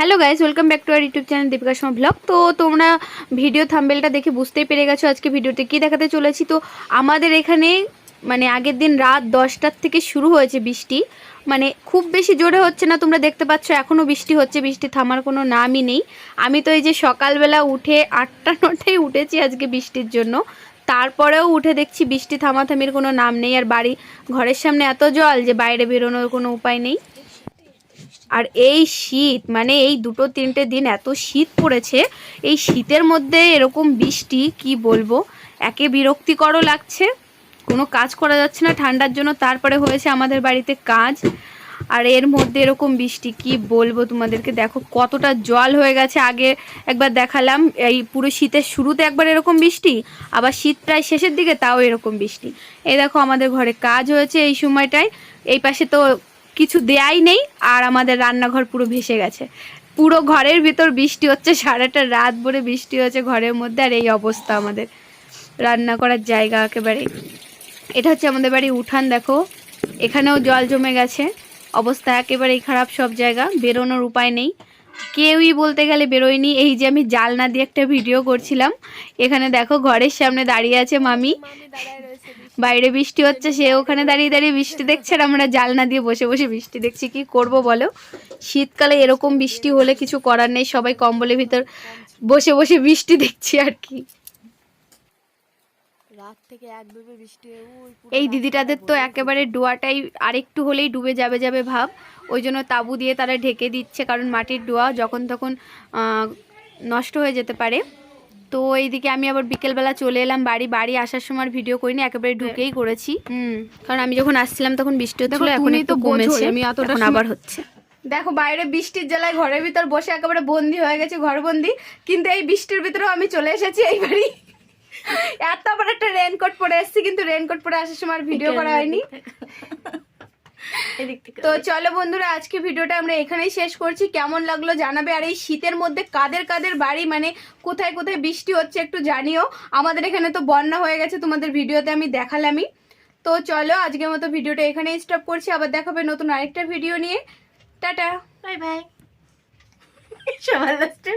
Hello guys, welcome back to our YouTube channel Deepika Sharma blog. তো তোমরা video থাম্বনেলটা দেখে বুঝতেই পেরে গেছো আজকে ভিডিওতে কি দেখাতে চলেছি। তো আমাদের এখানে মানে আগের দিন রাত 10টার থেকে শুরু হয়েছে বৃষ্টি। মানে খুব বেশি জোরে হচ্ছে না, তোমরা দেখতে পাচ্ছ এখনও বৃষ্টি হচ্ছে, বৃষ্টি থামার কোনো নামই নেই। আমি তো এই যে সকালবেলা উঠে 8টা-9টায় উঠেছি আজকে বৃষ্টির জন্য, তারপরেও উঠে দেখছি বৃষ্টি থামাথামির কোনো নাম নেই। আর ঘরের সামনে এত জল যে বাইরে বেরোনোর কোনো উপায় নেই। আর এই শীত মানে এই 2-3টে দিন এত শীত পড়েছে, এই শীতের মধ্যে এরকম বৃষ্টি কি বলবো, একে বিরক্তিকরও লাগছে, কোনো কাজ করা যাচ্ছে না ঠান্ডার জন্য। তারপরে হয়েছে আমাদের বাড়িতে কাজ, আর এর মধ্যে এরকম বৃষ্টি কি বলবো তোমাদেরকে। দেখো কতটা জল হয়ে গেছে, আগে একবার দেখালাম এই পুরো শীতের শুরুতে একবার এরকম বৃষ্টি, আবার শীত প্রায় শেষের দিকে তাও এরকম বৃষ্টি। এই দেখো আমাদের ঘরে কাজ হয়েছে এই সময়টায়, এই পাশে তো কিছু দেয়াই নেই, আর আমাদের রান্নাঘর পুরো ভেসে গেছে। পুরো ঘরের ভিতর বৃষ্টি হচ্ছে, সারাটা রাত ভরে বৃষ্টি হচ্ছে ঘরের মধ্যে, আর এই অবস্থা আমাদের রান্না করার জায়গা একেবারে। এটা হচ্ছে আমাদের বাড়ির উঠান, দেখো এখানেও জল জমে গেছে, অবস্থা একেবারেই খারাপ, সব জায়গা বেরোনোর উপায় নেই, কেউই বলতে গেলে বেরোয়নি। এই যে আমি জালনা দিয়ে একটা ভিডিও করছিলাম, এখানে দেখো ঘরের সামনে দাঁড়িয়ে আছে মামি, বাইরে বৃষ্টি হচ্ছে, সে ওখানে দাঁড়িয়ে দাঁড়িয়ে বৃষ্টি দেখছে, আর আমরা জালনা দিয়ে বসে বসে বৃষ্টি দেখছি। কি করব বলো, শীতকালে এরকম বৃষ্টি হলে কিছু করার নেই, সবাই কম্বলের ভিতর বসে বসে বৃষ্টি দেখছি আর কি। রাত থেকে এক ডুবে বৃষ্টি হয়ে এই দিদিটাদের তো একেবারে ডোয়াটাই আরেকটু হলেই ডুবে যাবে যাবে ভাব, ওই জন্য তাবু দিয়ে তারা ঢেকে দিচ্ছে, কারণ মাটির ডোয়া যখন তখন নষ্ট হয়ে যেতে পারে। তো এইদিকে আমি আবার বিকেলবেলা চলে এলাম বাড়ি আসার সময় ভিডিও করিনি, একেবারে ঢুকেই করেছি। কারণ আমি যখন আসছিলাম তখন বৃষ্টি হচ্ছিল, এখন একটু কমেছে, এখন আবার হচ্ছে। দেখো বাইরে বৃষ্টির জ্বালায় ঘরের ভিতর বসে একেবারে বন্দি হয়ে গেছি, ঘরবন্দি। কিন্তু এই বৃষ্টির ভিতরেও আমি চলে এসেছি এই বাড়ি। এত বড় একটা রেনকোট পরে এসেছি, কিন্তু রেনকোট পরে আসার সময় আর ভিডিও করা হয়নি। তো চলো বন্ধুরা, আজকে ভিডিওটা আমরা এখানেই শেষ করছি। কেমন লাগলো জানাবে, আর এই শীতের মধ্যে কাদের কাদের বাড়ি মানে কোথায় কোথায় বৃষ্টি হচ্ছে একটু জানিও। আমাদের এখানে তো বন্যা হয়ে গেছে, তোমাদের ভিডিওতে আমি দেখালামই। তো চলো আজকের মতো ভিডিওটা এখানেই স্টপ করছি, আবার দেখাবে নতুন আরেকটা ভিডিও নিয়ে। Tata, bye bye. সবার লাস্টে